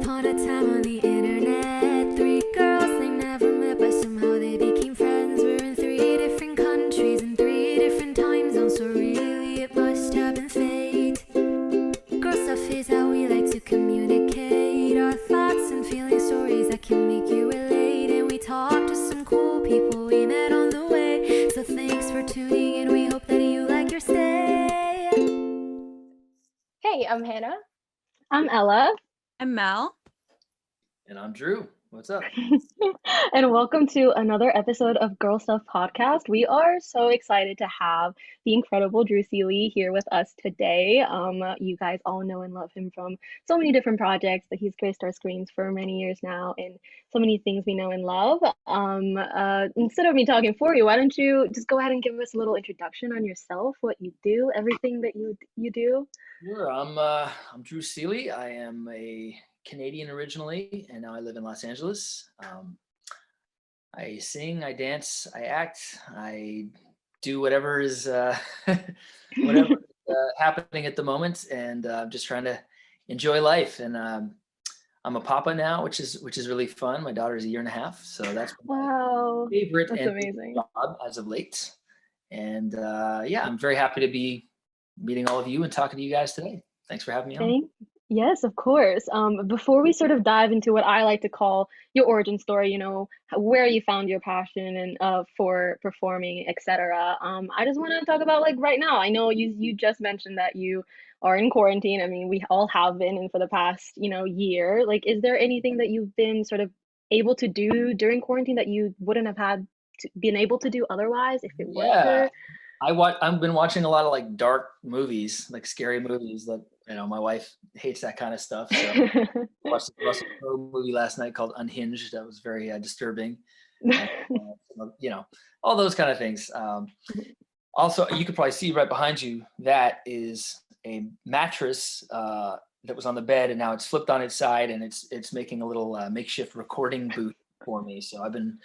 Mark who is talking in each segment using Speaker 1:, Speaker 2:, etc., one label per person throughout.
Speaker 1: upon a time on the internet, three girls they never met, but somehow they became friends. We're in three different countries in three different time zones, so really it must have been fate. Girl stuff is how we like to communicate our thoughts and feeling, stories that can make you relate. And we talk to some cool people we met on the way. So thanks for tuning in. We hope that you like your stay.
Speaker 2: Hey, I'm Hannah.
Speaker 3: I'm Ella,
Speaker 4: I'm Mel.
Speaker 5: And I'm Drew. What's up?
Speaker 3: and welcome to another episode of Girl Stuff Podcast. We are so excited to have the incredible Drew Seeley here with us today. You guys all know and love him from so many different projects that he's graced our screens for many years now, and so many things we know and love. Instead of me talking for you, why don't you just go ahead and give us a little introduction on yourself, what you do, everything that you do?
Speaker 5: Sure. I'm Drew Seeley. I am a Canadian originally, and now I live in Los Angeles. I sing, I dance, I act, I do whatever is whatever is happening at the moment, and I'm just trying to enjoy life. And I'm a papa now, which is really fun. My daughter's a year and a half, so that's
Speaker 3: Wow,
Speaker 5: my favorite
Speaker 3: that's
Speaker 5: and
Speaker 3: amazing.
Speaker 5: job as of late. And yeah, I'm very happy to be meeting all of you and talking to you guys today. Thanks for having me on.
Speaker 3: Yes, of course. Before we sort of dive into what I like to call your origin story, where you found your passion and for performing, etc. I just want to talk about like right now. I know you just mentioned that you are in quarantine. I mean, we all have been, and for the past, year. Like, is there anything that you've been sort of able to do during quarantine that you wouldn't have been able to do otherwise if it weren't
Speaker 5: Yeah,
Speaker 3: for?
Speaker 5: I've been watching a lot of like dark movies, like scary movies that, my wife hates that kind of stuff. So I watched the Russell Crowe movie last night called Unhinged. That was very disturbing. And, all those kind of things. Also, you could probably see right behind you, that is a mattress that was on the bed, and now it's flipped on its side, and it's making a little makeshift recording booth for me. So I've been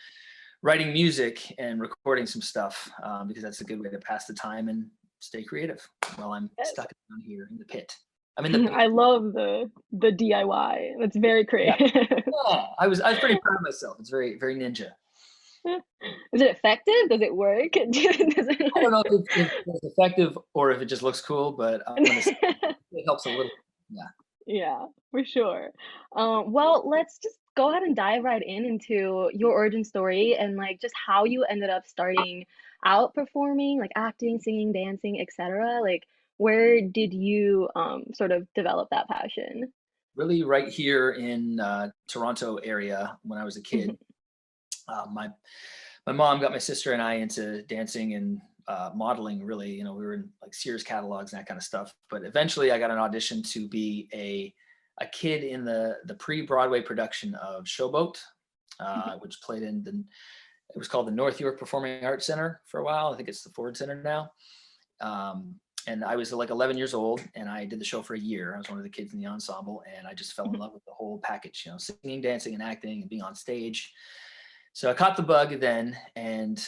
Speaker 5: writing music and recording some stuff because that's a good way to pass the time and stay creative while I'm stuck down here in the pit. I'm in the pit.
Speaker 3: I love the DIY. That's very creative.
Speaker 5: Yeah, I was pretty proud of myself. It's very, very ninja.
Speaker 3: Is it effective? Does it work?
Speaker 5: I don't know if it's effective or if it just looks cool, but I'm gonna say it helps a little. Yeah.
Speaker 3: Yeah, for sure. Well, let's just go ahead and dive right into your origin story and like just how you ended up starting out performing, like acting, singing, dancing, etc. Like, where did you sort of develop that passion?
Speaker 5: Really, right here in Toronto area when I was a kid. My mom got my sister and I into dancing and modeling. Really, we were in like Sears catalogs and that kind of stuff. But eventually, I got an audition to be a kid in the pre-Broadway production of Showboat, which played it was called the North York Performing Arts Center for a while. I think it's the Ford Center now. And I was like 11 years old, and I did the show for a year. I was one of the kids in the ensemble, and I just fell in love with the whole package, singing, dancing, and acting, and being on stage. So I caught the bug then, and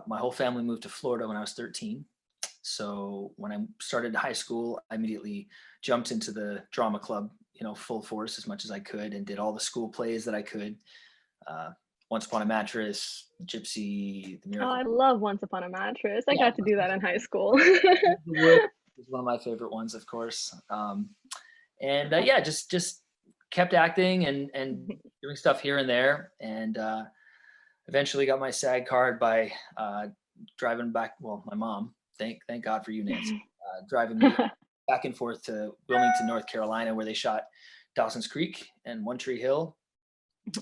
Speaker 5: my whole family moved to Florida when I was 13. So when I started high school, I immediately jumped into the drama club, full force as much as I could, and did all the school plays that I could. Once Upon a Mattress, Gypsy, The
Speaker 3: Oh,
Speaker 5: Miracle.
Speaker 3: I love Once Upon a Mattress. I got to do that in high school.
Speaker 5: Is one of my favorite ones, of course. And yeah, just kept acting and doing stuff here and there, and eventually got my SAG card by driving back. Well, my mom, thank God for you, Nancy, driving me back and forth to Wilmington, North Carolina, where they shot Dawson's Creek and One Tree Hill.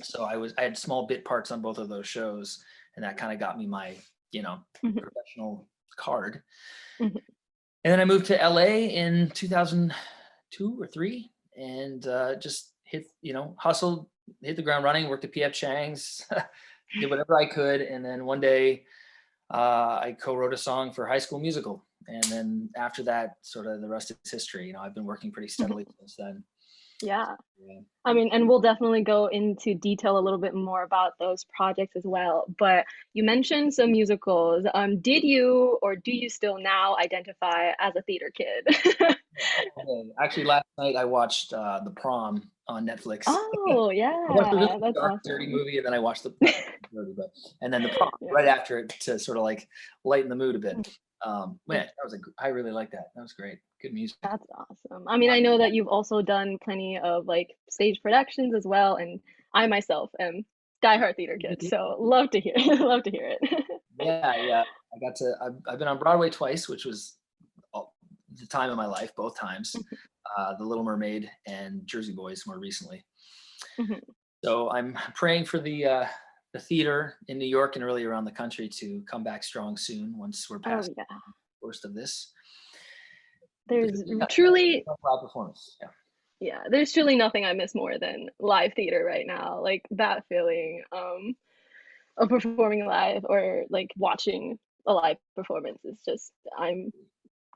Speaker 5: So I had small bit parts on both of those shows, and that kind of got me my professional card. And then I moved to LA in 2002 or 3, and just hustled, hit the ground running, worked at PF Chang's, did whatever I could. And then one day I co-wrote a song for High School Musical. And then after that, sort of the rest is history. I've been working pretty steadily since then.
Speaker 3: Yeah.
Speaker 5: Yeah.
Speaker 3: I mean, and we'll definitely go into detail a little bit more about those projects as well. But you mentioned some musicals. Did you or do you still now identify as a theater kid?
Speaker 5: Actually, last night I watched The Prom on Netflix.
Speaker 3: Oh,
Speaker 5: I watched a really
Speaker 3: yeah, that's
Speaker 5: dark, dirty
Speaker 3: awesome.
Speaker 5: movie, and then I watched the not dirty, but and then The Prom
Speaker 3: Yeah.
Speaker 5: right after it to sort of like lighten the mood a bit. Man, I really like that. That was great. Good music.
Speaker 3: That's awesome. I mean, I know that you've also done plenty of like stage productions as well, and I myself am diehard theater kid, so love to hear love to hear it.
Speaker 5: Yeah, yeah. I've been on Broadway twice, which was the time of my life, both times. The Little Mermaid and Jersey Boys more recently.
Speaker 3: Mhm.
Speaker 5: So I'm praying for the theater in New York and really around the country to come back strong soon once we're
Speaker 3: Oh
Speaker 5: past
Speaker 3: yeah.
Speaker 5: the worst of this. Because
Speaker 3: There's
Speaker 5: yeah,
Speaker 3: truly
Speaker 5: live performance. Yeah.
Speaker 3: yeah, there's truly nothing I miss more than live theater right now. Like that feeling of performing live or like watching a live performance is just I'm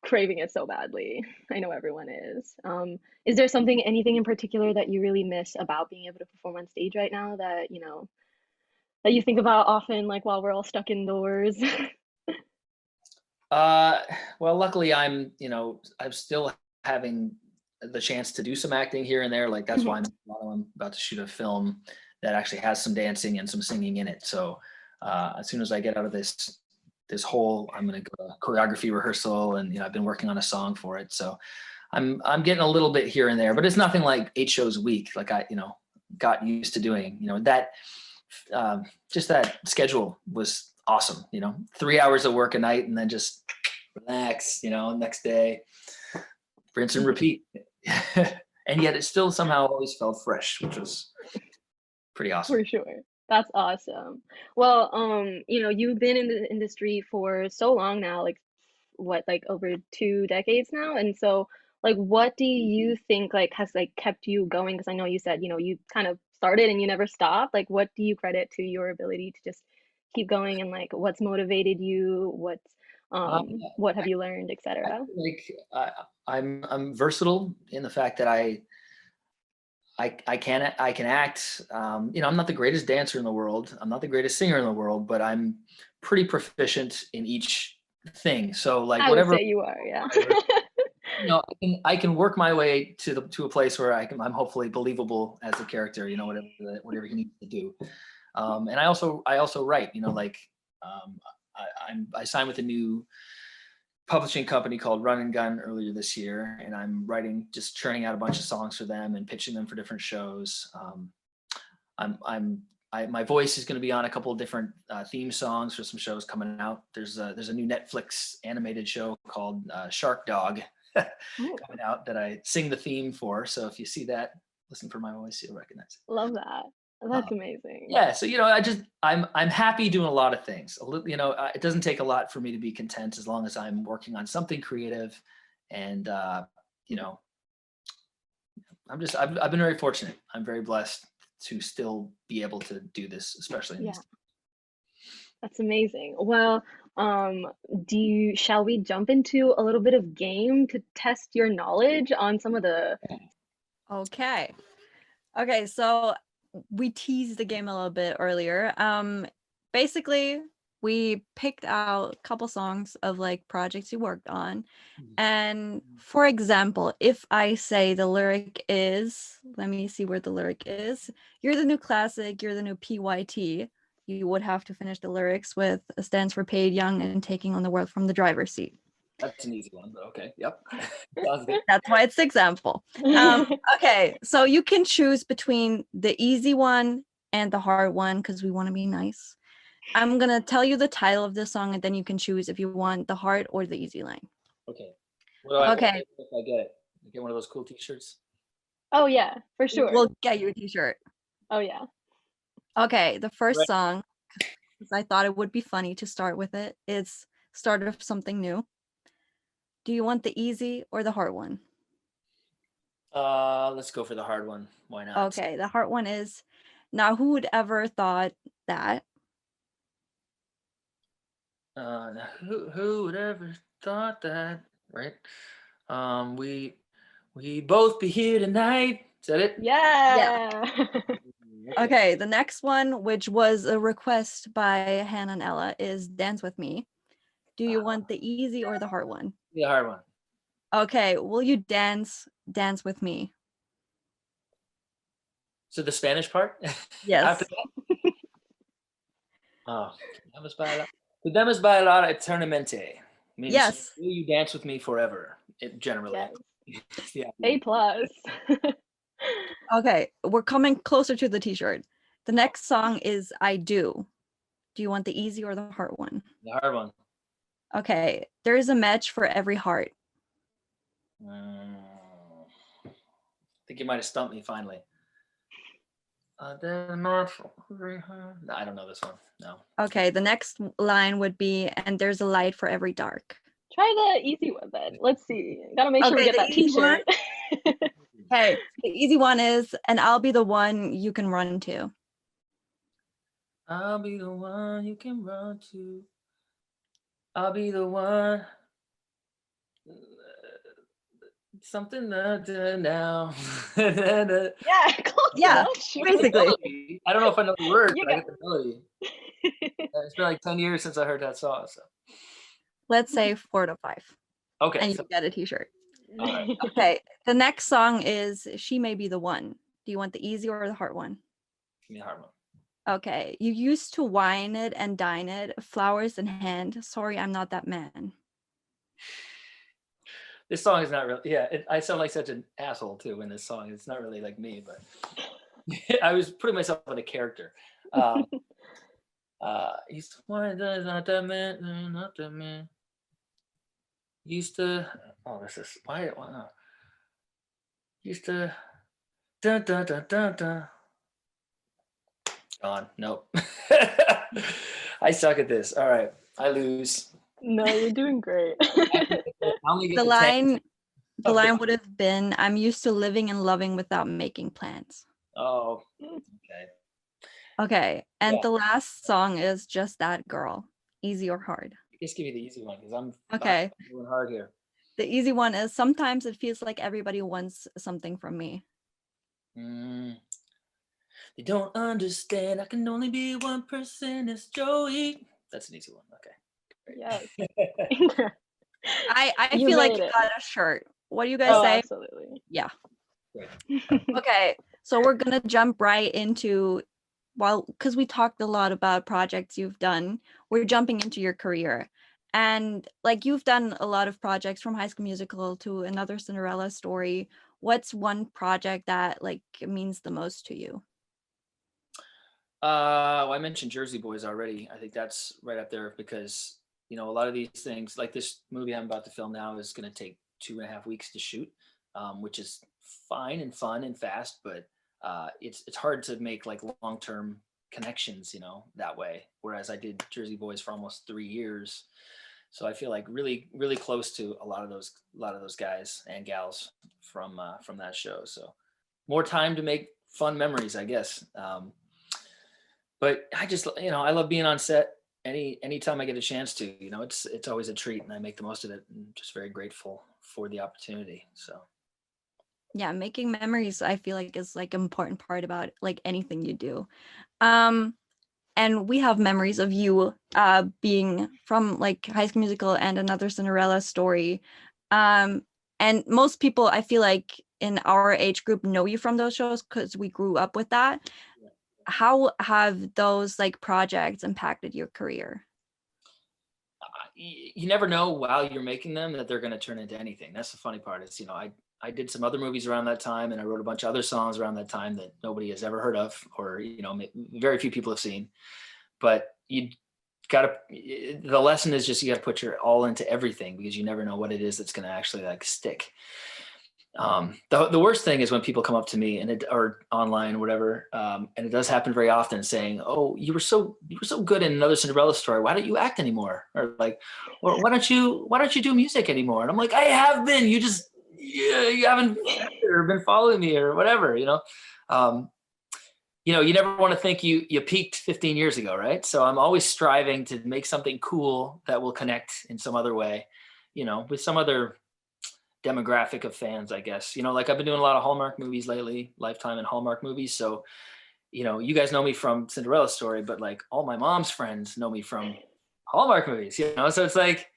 Speaker 3: craving it so badly. I know everyone is. Is there anything in particular that you really miss about being able to perform on stage right now that, that you think about often, like while we're all stuck indoors?
Speaker 5: Uh, well, luckily I'm still having the chance to do some acting here and there. Like that's why I'm about to shoot a film that actually has some dancing and some singing in it. So as soon as I get out of this hole, I'm going to go to choreography rehearsal, and I've been working on a song for it. So I'm getting a little bit here and there, but it's nothing like 8 shows a week like I got used to doing. That just that schedule was awesome. 3 hours of work a night and then just relax. Next day, rinse and repeat. And yet it still somehow always felt fresh, which was pretty awesome.
Speaker 3: For sure. That's awesome. Well, you've been in the industry for so long now, like what, like over 2 decades now? And so, like, what do you think like has like kept you going? Because I know you said, you kind of started and you never stopped. Like, what do you credit to your ability to just keep going and like what's motivated you?
Speaker 5: Um,
Speaker 3: What have you learned,
Speaker 5: I
Speaker 3: etc.?
Speaker 5: feel like I'm versatile in the fact that I can act. I'm not the greatest dancer in the world. I'm not the greatest singer in the world, but I'm pretty proficient in each thing. So like
Speaker 3: I would
Speaker 5: whatever,
Speaker 3: say you are, yeah.
Speaker 5: I can work my way to a place where I'm hopefully believable as a character. Whatever he needs to do. And I also write. Um, I signed with a new publishing company called Run and Gun earlier this year, and I'm writing, just churning out a bunch of songs for them and pitching them for different shows. My voice is going to be on a couple of different theme songs for some shows coming out. There's a new Netflix animated show called Shark Dog
Speaker 3: Oh,
Speaker 5: coming out that I sing the theme for. So if you see that, listen for my voice, you'll recognize
Speaker 3: love that.
Speaker 5: it.
Speaker 3: That's amazing.
Speaker 5: Yeah, so I'm happy doing a lot of things. It doesn't take a lot for me to be content as long as I'm working on something creative, and you know, I've been very fortunate. I'm very blessed to still be able to do this, especially in
Speaker 3: Yeah.
Speaker 5: these.
Speaker 3: That's amazing. Well, shall we jump into a little bit of game to test your knowledge on some of the
Speaker 4: Okay. Okay, so we teased the game a little bit earlier. Basically, we picked out a couple songs of like projects you worked on. And for example, if I say the lyric is, let me see where the lyric is. You're the new classic, you're the new PYT. You would have to finish the lyrics with stands for paid, young, and taking on the world from the driver's seat.
Speaker 5: That's an easy one, but okay. Yep. Sounds good.
Speaker 4: That's why it's the example. Okay, so you can choose between the easy one and the hard one because we want to be nice. I'm gonna tell you the title of the song, and then you can choose if you want the hard or the easy line.
Speaker 5: Okay. What do
Speaker 4: Okay,
Speaker 5: if I get it? I get one of those cool T-shirts.
Speaker 3: Oh yeah, for sure.
Speaker 4: we'll get you a t-shirt.
Speaker 3: Oh yeah.
Speaker 4: Okay, the first
Speaker 5: Right.
Speaker 4: song, 'cause I thought it would be funny to start with it, is Start of Something New. Do you want the easy or the hard one?
Speaker 5: Let's go for the hard one. Why not?
Speaker 4: Okay, the hard one is, now who would ever thought that?
Speaker 5: Who would ever thought that, right? We both be here tonight. Is that it?
Speaker 3: Yeah.
Speaker 4: Okay, the next one, which was a request by Hannah and Ella, is Dance With Me. Do you want the easy or the hard one?
Speaker 5: The hard one.
Speaker 4: Okay, will you dance with me?
Speaker 5: So the Spanish part?
Speaker 4: Yes.
Speaker 5: After that? Oh, podemos bailar eternamente. Means,
Speaker 4: Yes.
Speaker 5: will you dance with me forever? Generally.
Speaker 3: Yes.
Speaker 5: Yeah.
Speaker 3: A plus.
Speaker 4: Okay, we're coming closer to the t-shirt. The next song is I Do. Do you want the easy or the hard one?
Speaker 5: The hard one.
Speaker 4: Okay, there is a match for every heart.
Speaker 5: I think you might have stumped me finally. There's a match for every heart. No, I don't know this one. No.
Speaker 4: Okay, the next line would be, and there's a light for every dark.
Speaker 3: Try the easy one then. Let's see. Gotta make sure we
Speaker 4: Okay,
Speaker 3: get
Speaker 4: the
Speaker 3: that
Speaker 4: easy one?
Speaker 3: t-shirt.
Speaker 4: Okay, the easy one is, and I'll be the one you can run to.
Speaker 5: I'll be the one you can run to. I'll be the one. Something now.
Speaker 3: Yeah, close
Speaker 4: Yeah,
Speaker 3: enough. Sure.
Speaker 4: basically.
Speaker 5: I don't know if I know the word,
Speaker 3: You
Speaker 5: but I
Speaker 3: got
Speaker 5: get the melody. It's been like 10 years since I heard that song. So
Speaker 4: Let's say 4 to 5,
Speaker 5: okay.
Speaker 4: and you
Speaker 5: So,
Speaker 4: get a t-shirt.
Speaker 5: all right.
Speaker 4: Okay, the next song is She May Be the One. Do you want the easy or the hard one?
Speaker 5: Give me a hard one.
Speaker 4: Okay, you used to wine it and dine it, flowers in hand. Sorry, I'm not that man.
Speaker 5: This song is not really. Yeah, I sound like such an asshole too in this song. It's not really like me, but I was putting myself in a character. Used to wine, not that man, not that man. Used to. Oh, this is why. Used to. Dun dun dun dun dun. Gone. Nope. I suck at this. All right, I lose.
Speaker 3: No, you're doing great.
Speaker 5: I only get
Speaker 4: The
Speaker 5: the 10.
Speaker 4: line
Speaker 5: Okay.
Speaker 4: would have been, I'm used to living and loving without making plans.
Speaker 5: Oh, okay.
Speaker 4: Okay, and
Speaker 5: Yeah.
Speaker 4: the last song is Just That Girl. Easy or hard?
Speaker 5: Just give me the easy one because I'm
Speaker 4: Okay.
Speaker 5: doing hard here.
Speaker 4: The easy one is, sometimes it feels like everybody wants something from me.
Speaker 5: They don't understand. I can only be one person. It's Joey. That's an easy one. Okay.
Speaker 3: Yes.
Speaker 4: I
Speaker 3: You
Speaker 4: feel like
Speaker 3: made
Speaker 4: you
Speaker 3: it.
Speaker 4: got a shirt. What do you guys
Speaker 3: Oh,
Speaker 4: say?
Speaker 3: absolutely.
Speaker 4: Yeah.
Speaker 5: Great.
Speaker 4: Okay, so we're gonna jump right into, well, because we talked a lot about projects you've done, we're jumping into your career. And like, you've done a lot of projects from High School Musical to Another Cinderella Story. What's one project that like means the most to you?
Speaker 5: Well, I mentioned Jersey Boys already. I think that's right up there because, a lot of these things, like this movie I'm about to film now, is going to take 2.5 weeks to shoot, which is fine and fun and fast, but it's hard to make like long-term connections, that way. Whereas I did Jersey Boys for almost 3 years. So I feel like really, really close to a lot of those guys and gals from that show. So more time to make fun memories, I guess. But I just, I love being on set anytime I get a chance to, it's always a treat and I make the most of it and just very grateful for the opportunity. So.
Speaker 4: Yeah, making memories, I feel like, is like an important part about like anything you do. And we have memories of you being from like High School Musical and Another Cinderella Story. And most people, I feel like, in our age group know you from those shows because we grew up with that. How have those like projects impacted your career?
Speaker 5: You never know while you're making them that they're going to turn into anything. That's the funny part is, I did some other movies around that time and I wrote a bunch of other songs around that time that nobody has ever heard of or, very few people have seen. But the lesson is just you got to put your all into everything because you never know what it is that's going to actually like stick. The worst thing is when people come up to me or online or whatever, and it does happen very often, saying, "Oh, you were so good in Another Cinderella Story. Why don't you act anymore?" Or like, "Or why don't you do music anymore?" And I'm like, "I have been. You haven't been following me or whatever." You never want to think you peaked 15 years ago, right? So I'm always striving to make something cool that will connect in some other way, with some other demographic of fans, I guess. You know, like I've been doing a lot of Hallmark movies lately, Lifetime and Hallmark movies. So, you know, you guys know me from Cinderella Story, but like all my mom's friends know me from Hallmark movies, you know? So it's like,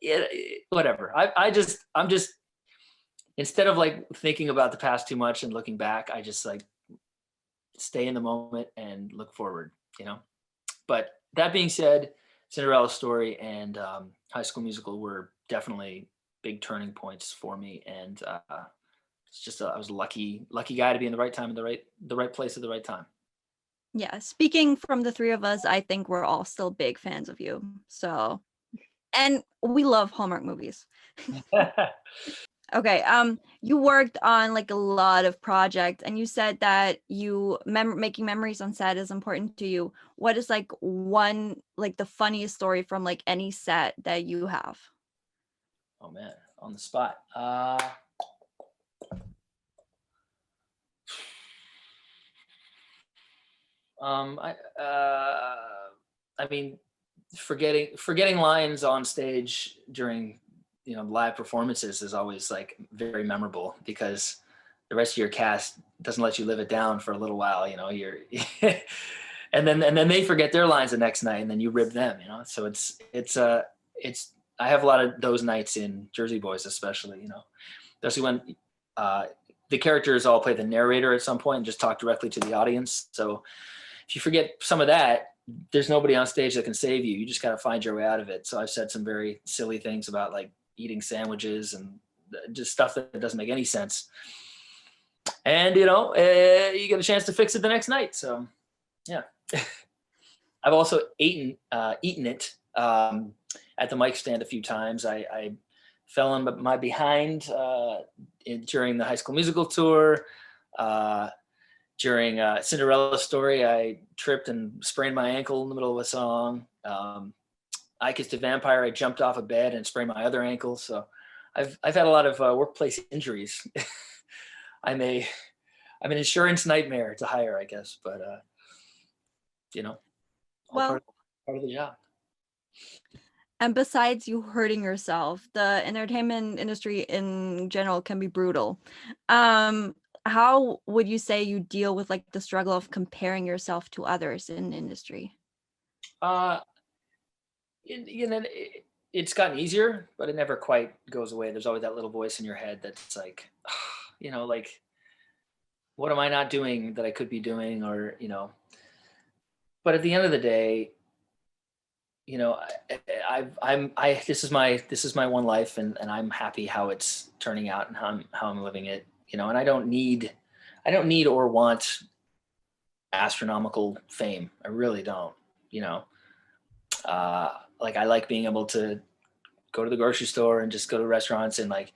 Speaker 5: yeah, whatever. I'm just, instead of like thinking about the past too much and looking back, I just like stay in the moment and look forward, you know? But that being said, Cinderella Story and High School Musical were definitely big turning points for me. And it's just, I was a lucky guy to be in the right time in the right place at the right time.
Speaker 4: Yeah, speaking from the three of us, I think we're all still big fans of you. So, and we love Hallmark movies. Okay, you worked on like a lot of projects, and you said that you making memories on set is important to you. What is like one, like the funniest story from like any set that you have?
Speaker 5: Oh man, on the spot. I mean, forgetting lines on stage during, you know, live performances is always like very memorable, because the rest of your cast doesn't let you live it down for a little while. You know, you're and then they forget their lines the next night, and then you rib them. You know, so it's I have a lot of those nights in Jersey Boys, especially. You know, especially when the characters all play the narrator at some point and just talk directly to the audience. So if you forget some of that, there's nobody on stage that can save you. You just got to find your way out of it. So I've said some very silly things about like eating sandwiches and just stuff that doesn't make any sense. And, you know, you get a chance to fix it the next night. So, yeah. I've also eaten it at the mic stand a few times. I fell on my behind during the High School Musical tour. During Cinderella Story, I tripped and sprained my ankle in the middle of a song. I Kissed a Vampire, I jumped off a bed and sprained my other ankle. So I've had a lot of workplace injuries. I'm an insurance nightmare to hire, I guess, but you know,
Speaker 4: Well,
Speaker 5: part of the job.
Speaker 4: and besides you hurting yourself, the entertainment industry in general can be brutal. How would you say you deal with like the struggle of comparing yourself to others in the industry?
Speaker 5: You know, it's gotten easier, but it never quite goes away. There's always that little voice in your head that's like, you know, like, what am I not doing that I could be doing? Or, you know, but at the end of the day, you know, this is my one life, and I'm happy how it's turning out and how I'm living it, you know, and I don't need or want astronomical fame. I really don't, you know. Like I like being able to go to the grocery store and just go to restaurants, and like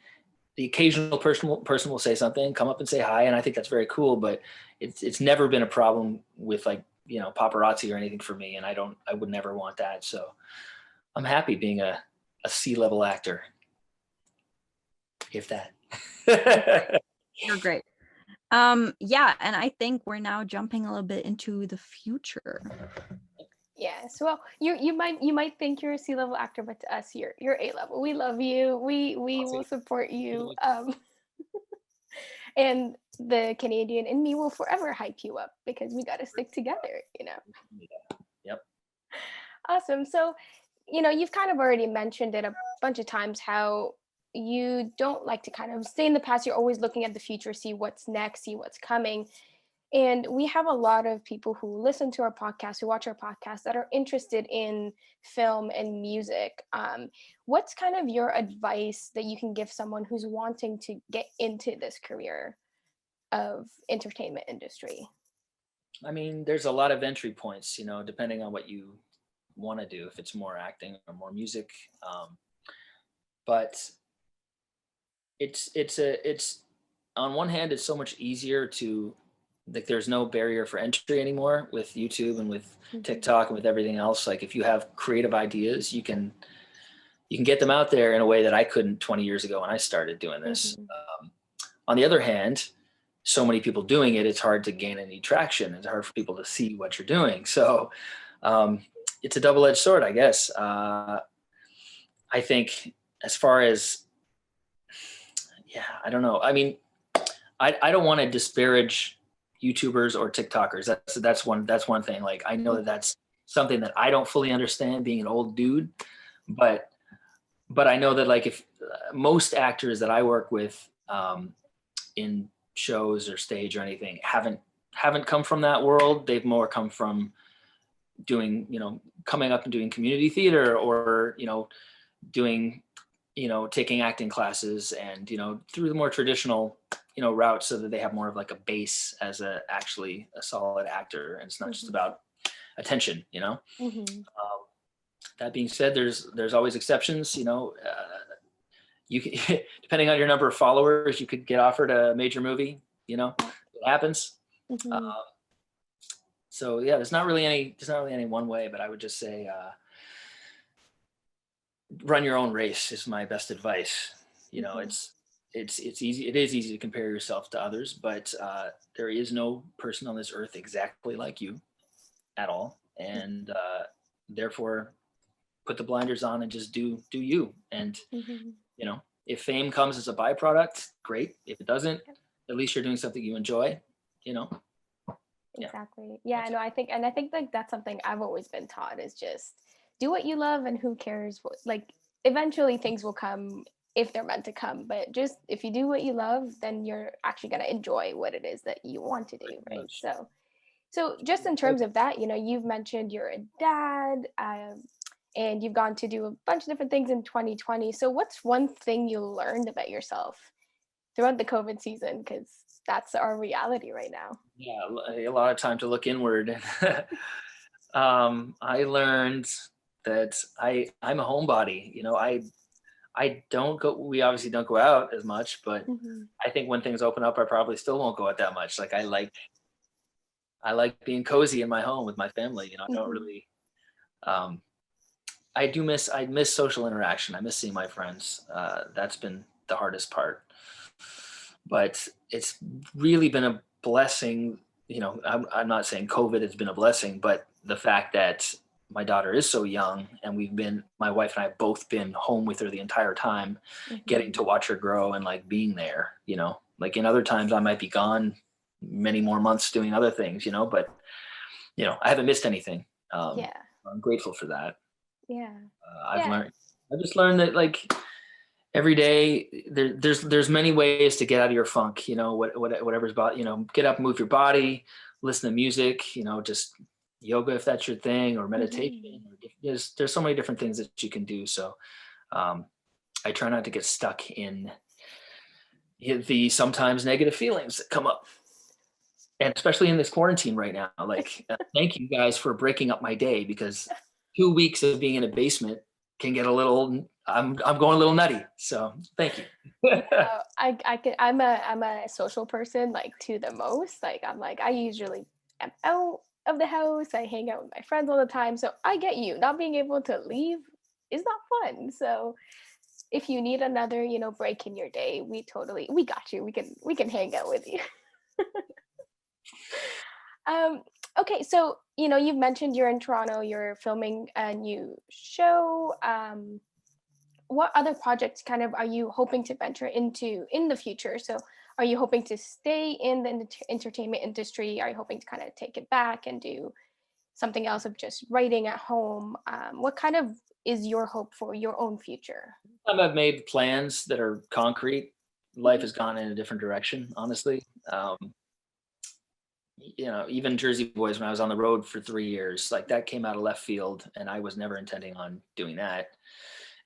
Speaker 5: the occasional person will say something, come up and say hi, and I think that's very cool. But it's never been a problem with like, you know, paparazzi or anything for me, and I would never want that. So I'm happy being a C-level actor, if that.
Speaker 4: You're great. Yeah, and I think we're now jumping a little bit into the future.
Speaker 2: Yes. Well, you might think you're a C-level actor, but to us, you're A-level. We love you. We will support you. And the Canadian in me will forever hype you up, because we got to stick together, you know.
Speaker 5: Yep.
Speaker 2: Awesome. So, you know, you've kind of already mentioned it a bunch of times, how you don't like to kind of stay in the past. You're always looking at the future, see what's next, see what's coming. And we have a lot of people who listen to our podcast, who watch our podcast, that are interested in film and music. What's kind of your advice that you can give someone who's wanting to get into this career of entertainment industry?
Speaker 5: I mean, there's a lot of entry points, you know, depending on what you want to do, if it's more acting or more music. But it's on one hand, it's so much easier to, like, there's no barrier for entry anymore with YouTube and with TikTok and with everything else. Like if you have creative ideas, you can get them out there in a way that I couldn't 20 years ago when I started doing this. On the other hand, so many people doing it, it's hard to gain any traction. It's hard for people to see what you're doing. So it's a double-edged sword, I guess. I think as far as yeah, I don't know. I mean, I don't want to disparage YouTubers or TikTokers. That's one thing. Like, I know that that's something that I don't fully understand, being an old dude, but I know that, like, if most actors that I work with in shows or stage or anything haven't come from that world. They've more come from doing, coming up and doing community theater, or doing, taking acting classes, and through the more traditional route, so that they have more of like a base as actually a solid actor, and it's not just about attention. That being said, there's always exceptions. You can, depending on your number of followers, you could get offered a major movie. It happens. So yeah, there's not really any one way, but I would just say run your own race is my best advice. It's easy. It is easy to compare yourself to others, but there is no person on this earth exactly like you at all, and therefore put the blinders on and just do you. And if fame comes as a byproduct, great. If it doesn't, at least you're doing something you enjoy.
Speaker 2: Exactly. Yeah, no, I think like that's something I've always been taught, is just do what you love, and who cares what, like, eventually things will come if they're meant to come, but just if you do what you love, then you're actually going to enjoy what it is that you want to do, right? So just in terms of that, you've mentioned you're a dad, and you've gone to do a bunch of different things in 2020. So what's one thing you learned about yourself throughout the COVID season? Because that's our reality right now.
Speaker 5: Yeah, a lot of time to look inward. I learned that I'm a homebody. I don't go. We obviously don't go out as much, but I think when things open up, I probably still won't go out that much. Like, I like being cozy in my home with my family. I don't really. I miss social interaction. I miss seeing my friends. That's been the hardest part. But it's really been a blessing. I'm not saying COVID has been a blessing, but the fact that my daughter is so young, and my wife and I have both been home with her the entire time, getting to watch her grow, and like being there, like in other times I might be gone many more months doing other things, but I haven't missed anything. I'm grateful for that. I've just learned that, like, every day there's many ways to get out of your funk, whatever's about, get up, move your body, listen to music, just yoga if that's your thing, or meditation. There's so many different things that you can do. So I try not to get stuck in the sometimes negative feelings that come up, and especially in this quarantine right now. Like, thank you guys for breaking up my day, because 2 weeks of being in a basement can get a little, I'm going a little nutty. So thank you.
Speaker 2: I'm a social person, like, to the most. Like, I usually am out of the house. I hang out with my friends all the time. So I get you. Not being able to leave is not fun. So if you need another, break in your day, we got you. We can hang out with you. Okay, so you've mentioned you're in Toronto, you're filming a new show. What other projects kind of are you hoping to venture into in the future? So are you hoping to stay in the entertainment industry? Are you hoping to kind of take it back and do something else of just writing at home? What kind of is your hope for your own future?
Speaker 5: I've made plans that are concrete. Life has gone in a different direction, honestly. Even Jersey Boys, when I was on the road for 3 years, like, that came out of left field, and I was never intending on doing that.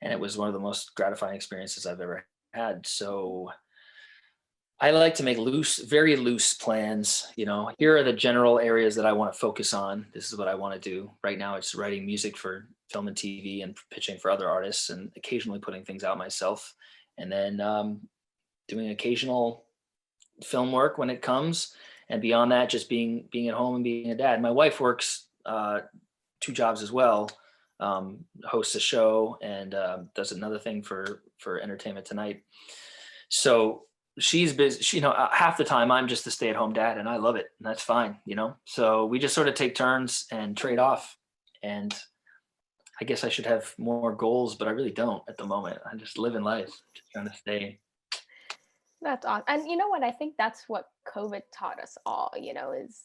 Speaker 5: And it was one of the most gratifying experiences I've ever had. So I like to make very loose plans. Here are the general areas that I want to focus on. This is what I want to do. Right now, it's writing music for film and TV, and pitching for other artists, and occasionally putting things out myself. And then doing occasional film work when it comes. And beyond that, just being at home and being a dad. My wife works 2 jobs as well, hosts a show, and does another thing for Entertainment Tonight. So she's busy. Half the time I'm just a stay-at-home dad, and I love it, and that's fine. So we just sort of take turns and trade off. And I guess I should have more goals, but I really don't at the moment. I'm just living life, just trying to stay
Speaker 2: That's awesome. And you know what? I think that's what COVID taught us all, is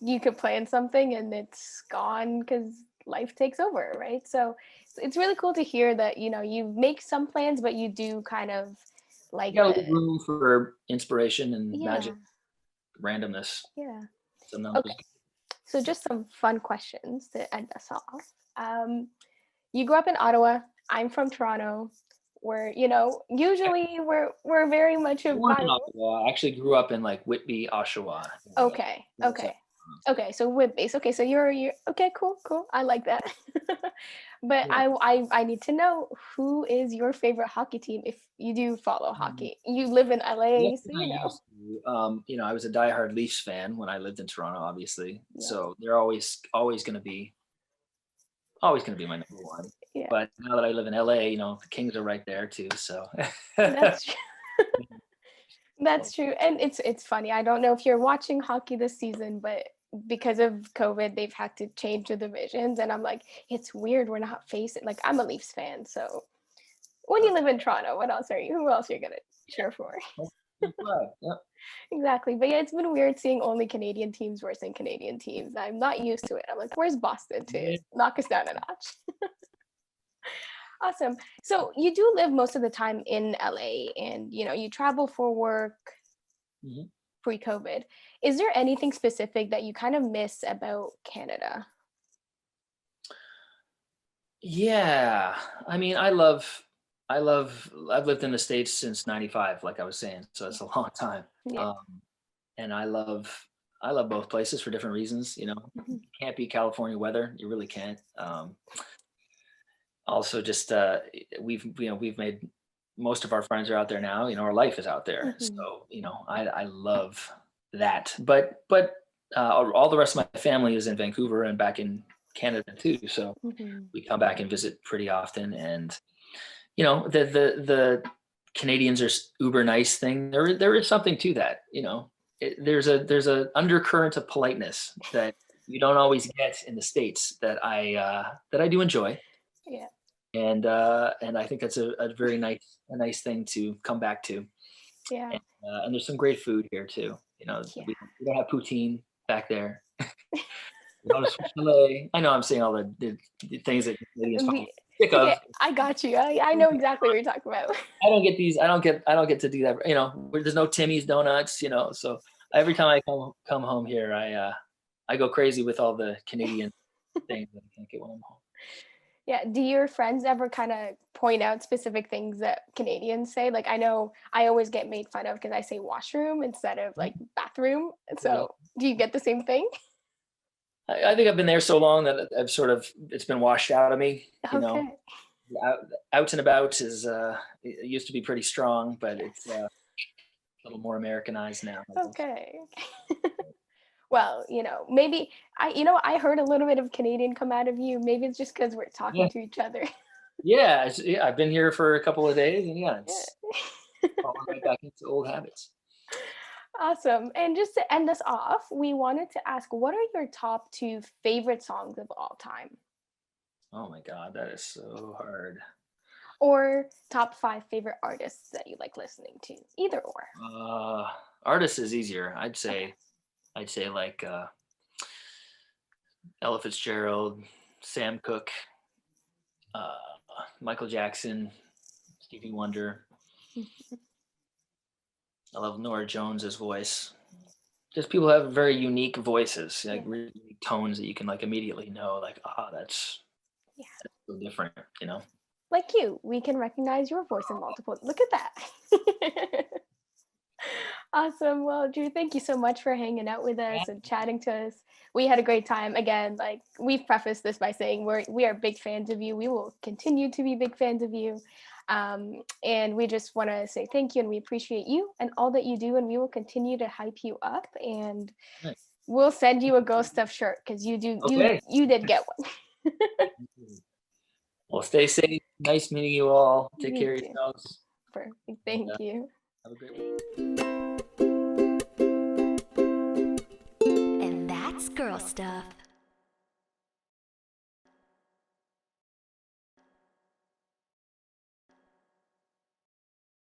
Speaker 2: you could plan something and it's gone because life takes over, right? So it's really cool to hear that, you make some plans, but you do kind of
Speaker 5: You
Speaker 2: like
Speaker 5: gotta leave room for inspiration and
Speaker 2: yeah,
Speaker 5: magic, randomness.
Speaker 2: yeah.
Speaker 5: So no,
Speaker 2: Okay. So just some fun questions to end us off. You grew up in Ottawa. I'm from Toronto. We're, usually we're very much a
Speaker 5: born in
Speaker 2: bi.
Speaker 5: Ottawa. I actually grew up in like Whitby, Oshawa.
Speaker 2: Okay,
Speaker 5: That's
Speaker 2: okay. Okay, so web base. Okay, so you're okay, cool. I like that. But
Speaker 5: Yeah.
Speaker 2: I need to know, who is your favorite hockey team if you do follow hockey. You live in
Speaker 5: Yes,
Speaker 2: LA, so
Speaker 5: I used to. I was a diehard Leafs fan when I lived in Toronto, obviously.
Speaker 2: Yeah.
Speaker 5: So they're always going to be my number one.
Speaker 2: Yeah.
Speaker 5: But now that I live in LA, the Kings are right there too. So
Speaker 2: That's true. That's true. And it's funny. I don't know if you're watching hockey this season, but because of COVID, they've had to change the divisions. And I'm like, it's weird. We're not facing, like, I'm a Leafs fan. So when you live in Toronto, who else are you gonna cheer for?
Speaker 5: Yep.
Speaker 2: Exactly. But yeah, it's been weird seeing only Canadian teams versus Canadian teams. I'm not used to it. I'm like, where's Boston to knock us down a notch? Awesome. So you do live most of the time in LA, and you travel for work
Speaker 5: Mhm.
Speaker 2: pre-COVID. Is there anything specific that you kind of miss about Canada?
Speaker 5: Yeah. I mean, I've lived in the States since 95, like I was saying. So it's a long time.
Speaker 2: Yeah.
Speaker 5: And I love both places for different reasons. You
Speaker 2: Mhm.
Speaker 5: can't beat California weather. You really can't. Also just we've made most of our friends are out there now. Our life is out there.
Speaker 2: Mhm.
Speaker 5: So, I love that. But all the rest of my family is in Vancouver and back in Canada too. So
Speaker 2: Mhm.
Speaker 5: we come back and visit pretty often. And the Canadians are uber nice thing. There is something to that. There's a undercurrent of politeness that you don't always get in the States that I do enjoy.
Speaker 2: Yeah.
Speaker 5: And I think that's a very nice thing to come back to.
Speaker 2: Yeah.
Speaker 5: And there's some great food here too.
Speaker 2: Yeah.
Speaker 5: We don't have poutine back there. We don't have Swiss filet. I know I'm saying all the things that Canadians probably sick of.
Speaker 2: Okay, I got you. I know exactly what you're talking about.
Speaker 5: I don't get these. I don't get to do that. There's no Timmy's donuts. So every time I come home here, I go crazy with all the Canadian things that I can't get when I'm home.
Speaker 2: Yeah. Do your friends ever kind of point out specific things that Canadians say? Like, I know I always get made fun of because I say washroom instead of like bathroom. So do you get the same thing?
Speaker 5: I think I've been there so long that it's been washed out of me.
Speaker 2: Okay.
Speaker 5: Out and about it used to be pretty strong, but it's a little more Americanized now. I guess.
Speaker 2: Okay. Well, maybe I heard a little bit of Canadian come out of you. Maybe it's just because we're talking to each other.
Speaker 5: Yeah, I've been here for a couple of days, and it's
Speaker 2: Yeah.
Speaker 5: falling right back into old habits.
Speaker 2: Awesome. And just to end us off, we wanted to ask, what are your top 2 favorite songs of all time?
Speaker 5: Oh my God, that is so hard.
Speaker 2: Or top 5 favorite artists that you like listening to? Either or.
Speaker 5: Artists is easier. I'd say like Ella Fitzgerald, Sam Cooke, uh, Michael Jackson, Stevie Wonder. I love Nora Jones's voice. Just people have very unique voices, like really unique tones that you can like immediately know, like, that's so different,
Speaker 2: Like you, we can recognize your voice in multiple. Look at that. Awesome. Well, Drew, thank you so much for hanging out with us and chatting to us. We had a great time. Again, like we've prefaced this by saying we are big fans of you. We will continue to be big fans of you. And we just want to say thank you, and we appreciate you and all that you do, and we will continue to hype you up, and we'll send you a Girl Stuff shirt because you did get one.
Speaker 5: Well, stay safe. Nice meeting you all. Take
Speaker 2: You
Speaker 5: care of
Speaker 2: too.
Speaker 5: yourselves.
Speaker 2: Perfect. Thank you.
Speaker 5: Have a great week.
Speaker 1: And that's girl stuff.